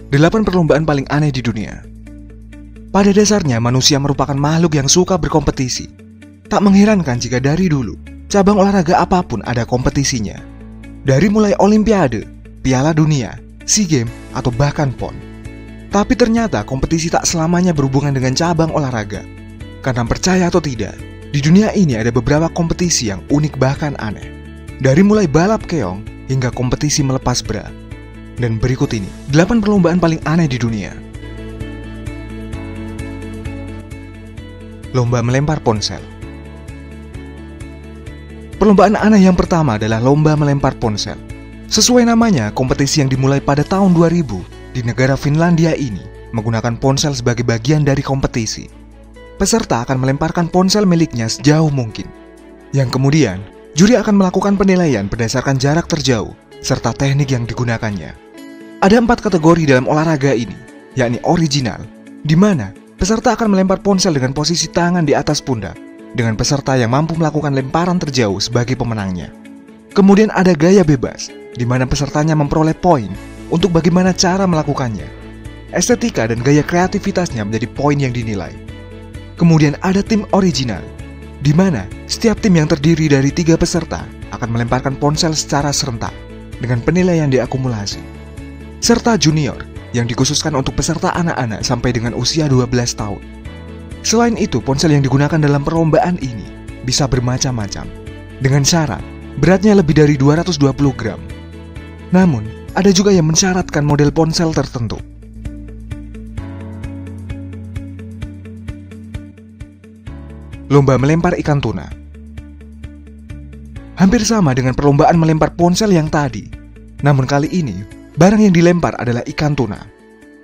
8 perlombaan paling aneh di dunia. Pada dasarnya manusia merupakan makhluk yang suka berkompetisi. Tak mengherankan jika dari dulu cabang olahraga apapun ada kompetisinya. Dari mulai Olimpiade, Piala Dunia, SEA Games, atau bahkan PON. Tapi ternyata kompetisi tak selamanya berhubungan dengan cabang olahraga. Karena percaya atau tidak, di dunia ini ada beberapa kompetisi yang unik bahkan aneh. Dari mulai balap keong hingga kompetisi melepas bra. Dan berikut ini 8 perlombaan paling aneh di dunia. Lomba melempar ponsel. Perlombaan aneh yang pertama adalah lomba melempar ponsel. Sesuai namanya, kompetisi yang dimulai pada tahun 2000 di negara Finlandia ini menggunakan ponsel sebagai bagian dari kompetisi. Peserta akan melemparkan ponsel miliknya sejauh mungkin. Yang kemudian, juri akan melakukan penilaian berdasarkan jarak terjauh serta teknik yang digunakannya. Ada 4 kategori dalam olahraga ini, yakni original, di mana peserta akan melempar ponsel dengan posisi tangan di atas pundak, dengan peserta yang mampu melakukan lemparan terjauh sebagai pemenangnya. Kemudian ada gaya bebas, di mana pesertanya memperoleh poin untuk bagaimana cara melakukannya. Estetika dan gaya kreativitasnya menjadi poin yang dinilai. Kemudian ada tim original, di mana setiap tim yang terdiri dari 3 peserta akan melemparkan ponsel secara serentak dengan penilaian diakumulasi. Serta junior yang dikhususkan untuk peserta anak-anak sampai dengan usia 12 tahun. Selain itu, ponsel yang digunakan dalam perlombaan ini bisa bermacam-macam, dengan syarat beratnya lebih dari 220 gram. Namun, ada juga yang mensyaratkan model ponsel tertentu. Lomba melempar ikan tuna. Hampir sama dengan perlombaan melempar ponsel yang tadi. Namun kali ini, barang yang dilempar adalah ikan tuna.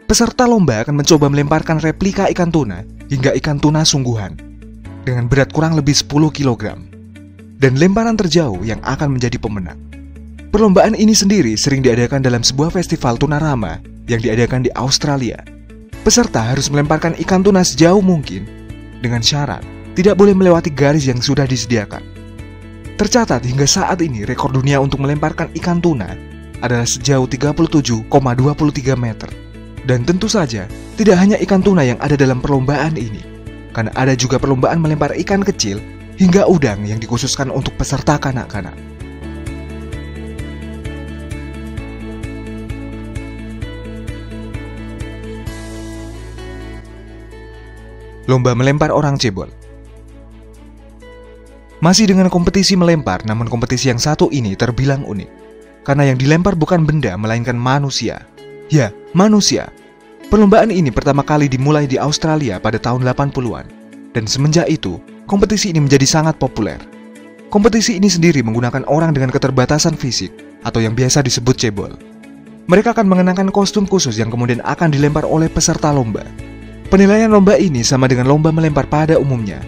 Peserta lomba akan mencoba melemparkan replika ikan tuna hingga ikan tuna sungguhan dengan berat kurang lebih 10 kg. Dan lemparan terjauh yang akan menjadi pemenang. Perlombaan ini sendiri sering diadakan dalam sebuah festival tuna rama yang diadakan di Australia. Peserta harus melemparkan ikan tuna sejauh mungkin dengan syarat tidak boleh melewati garis yang sudah disediakan. Tercatat hingga saat ini rekor dunia untuk melemparkan ikan tuna adalah sejauh 37,23 meter. Dan tentu saja, tidak hanya ikan tuna yang ada dalam perlombaan ini, karena ada juga perlombaan melempar ikan kecil hingga udang yang dikhususkan untuk peserta kanak-kanak. Lomba melempar orang cebol. Masih dengan kompetisi melempar, namun kompetisi yang satu ini terbilang unik. Karena yang dilempar bukan benda, melainkan manusia. Ya, manusia. Perlombaan ini pertama kali dimulai di Australia pada tahun 80-an. Dan semenjak itu, kompetisi ini menjadi sangat populer. Kompetisi ini sendiri menggunakan orang dengan keterbatasan fisik, atau yang biasa disebut cebol. Mereka akan mengenakan kostum khusus yang kemudian akan dilempar oleh peserta lomba. Penilaian lomba ini sama dengan lomba melempar pada umumnya,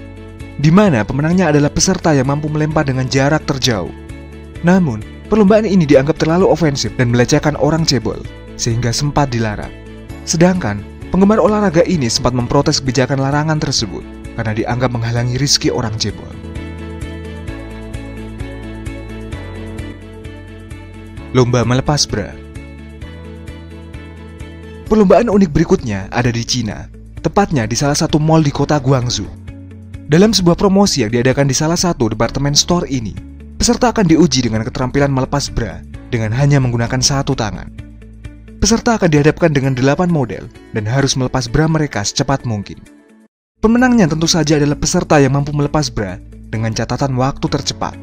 di mana pemenangnya adalah peserta yang mampu melempar dengan jarak terjauh. Namun, perlombaan ini dianggap terlalu ofensif dan melecehkan orang cebol, sehingga sempat dilarang. Sedangkan, penggemar olahraga ini sempat memprotes kebijakan larangan tersebut, karena dianggap menghalangi rezeki orang cebol. Lomba melepas bra. Perlombaan unik berikutnya ada di Cina, tepatnya di salah satu mall di kota Guangzhou. Dalam sebuah promosi yang diadakan di salah satu departemen store ini, peserta akan diuji dengan keterampilan melepas bra dengan hanya menggunakan satu tangan. Peserta akan dihadapkan dengan 8 model dan harus melepas bra mereka secepat mungkin. Pemenangnya tentu saja adalah peserta yang mampu melepas bra dengan catatan waktu tercepat.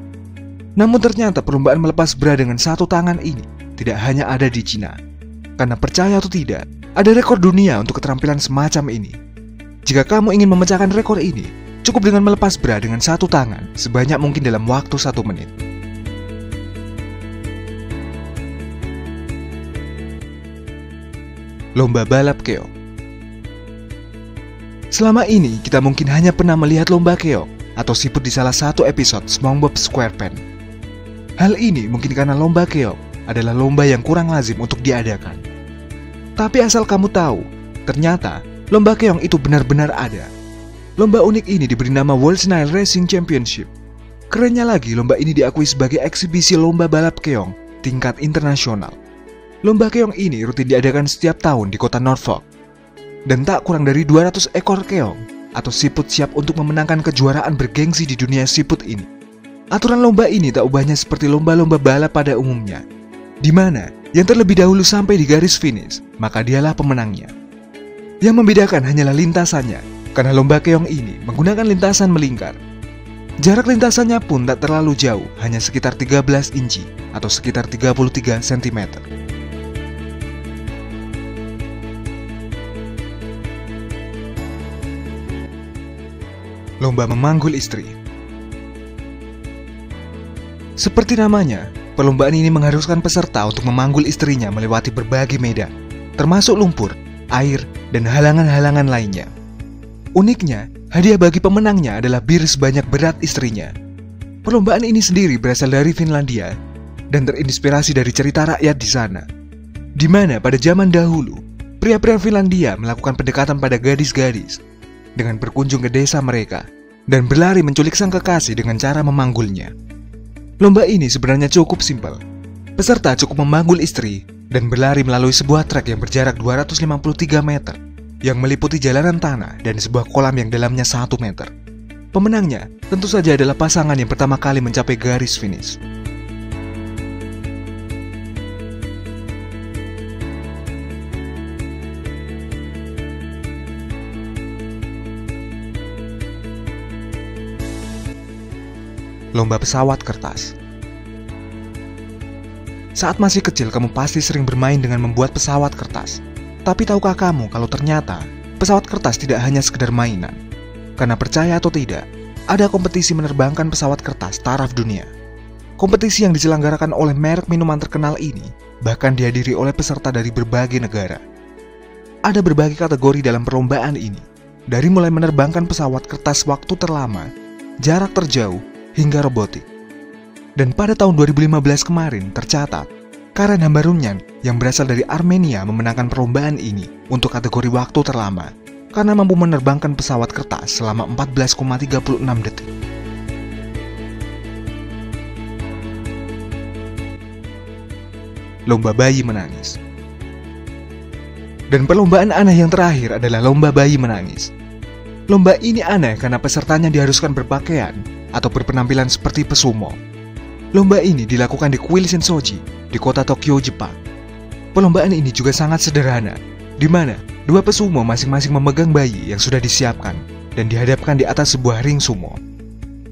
Namun ternyata perlombaan melepas bra dengan satu tangan ini tidak hanya ada di Cina. Karena percaya atau tidak, ada rekor dunia untuk keterampilan semacam ini. Jika kamu ingin memecahkan rekor ini, cukup dengan melepas bra dengan satu tangan sebanyak mungkin dalam waktu 1 menit. Lomba balap keong. Selama ini kita mungkin hanya pernah melihat lomba keong atau siput di salah satu episode SpongeBob SquarePants. Hal ini mungkin karena lomba keong adalah lomba yang kurang lazim untuk diadakan. Tapi asal kamu tahu, ternyata lomba keong itu benar-benar ada. Lomba unik ini diberi nama World Snail Racing Championship. Kerennya lagi, lomba ini diakui sebagai eksibisi lomba balap keong tingkat internasional. Lomba keong ini rutin diadakan setiap tahun di kota Norfolk. Dan tak kurang dari 200 ekor keong atau siput siap untuk memenangkan kejuaraan bergengsi di dunia siput ini. Aturan lomba ini tak ubahnya seperti lomba-lomba balap pada umumnya, di mana yang terlebih dahulu sampai di garis finish, maka dialah pemenangnya. Yang membedakan hanyalah lintasannya, karena lomba keong ini menggunakan lintasan melingkar. Jarak lintasannya pun tak terlalu jauh, hanya sekitar 13 inci atau sekitar 33 cm. Lomba memanggul istri. Seperti namanya, perlombaan ini mengharuskan peserta untuk memanggul istrinya melewati berbagai medan, termasuk lumpur, air, dan halangan-halangan lainnya. Uniknya, hadiah bagi pemenangnya adalah bir sebanyak berat istrinya. Perlombaan ini sendiri berasal dari Finlandia dan terinspirasi dari cerita rakyat di sana, di mana pada zaman dahulu, pria-pria Finlandia melakukan pendekatan pada gadis-gadis dengan berkunjung ke desa mereka dan berlari menculik sang kekasih dengan cara memanggulnya. Lomba ini sebenarnya cukup simpel. Peserta cukup memanggul istri dan berlari melalui sebuah trek yang berjarak 253 meter yang meliputi jalanan tanah dan sebuah kolam yang dalamnya 1 meter. Pemenangnya tentu saja adalah pasangan yang pertama kali mencapai garis finish. Lomba pesawat kertas. Saat masih kecil, kamu pasti sering bermain dengan membuat pesawat kertas. Tapi tahukah kamu kalau ternyata pesawat kertas tidak hanya sekedar mainan? Karena percaya atau tidak, ada kompetisi menerbangkan pesawat kertas taraf dunia. Kompetisi yang diselenggarakan oleh merek minuman terkenal ini bahkan dihadiri oleh peserta dari berbagai negara. Ada berbagai kategori dalam perlombaan ini, dari mulai menerbangkan pesawat kertas waktu terlama, jarak terjauh, hingga robotik. Dan pada tahun 2015 kemarin tercatat, Karen Hambarunyan yang berasal dari Armenia memenangkan perlombaan ini untuk kategori waktu terlama karena mampu menerbangkan pesawat kertas selama 14,36 detik. Lomba bayi menangis. Dan perlombaan aneh yang terakhir adalah lomba bayi menangis. Lomba ini aneh karena pesertanya diharuskan berpakaian atau berpenampilan seperti pesumo. Lomba ini dilakukan di kuil Shinsoji di kota Tokyo, Jepang. Perlombaan ini juga sangat sederhana, di mana dua pesumo masing-masing memegang bayi yang sudah disiapkan dan dihadapkan di atas sebuah ring sumo.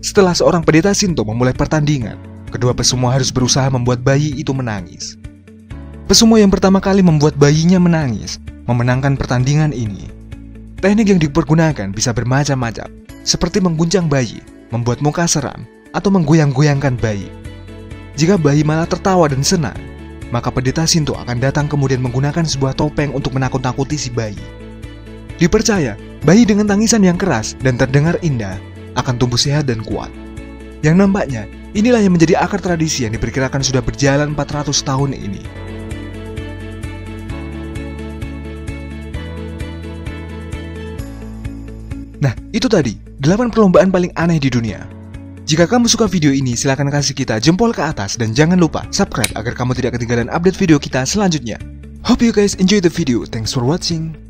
Setelah seorang pendeta Shinto memulai pertandingan, kedua pesumo harus berusaha membuat bayi itu menangis. Pesumo yang pertama kali membuat bayinya menangis memenangkan pertandingan ini. Teknik yang dipergunakan bisa bermacam-macam, seperti mengguncang bayi, membuat muka seram, atau menggoyang-goyangkan bayi. Jika bayi malah tertawa dan senang, maka pendeta Shinto akan datang kemudian menggunakan sebuah topeng untuk menakut-nakuti si bayi. Dipercaya, bayi dengan tangisan yang keras dan terdengar indah akan tumbuh sehat dan kuat. Yang nampaknya, inilah yang menjadi akar tradisi yang diperkirakan sudah berjalan 400 tahun ini. Nah, itu tadi 8 perlombaan paling aneh di dunia. Jika kamu suka video ini, silahkan kasih kita jempol ke atas dan jangan lupa subscribe agar kamu tidak ketinggalan update video kita selanjutnya. Hope you guys enjoy the video. Thanks for watching.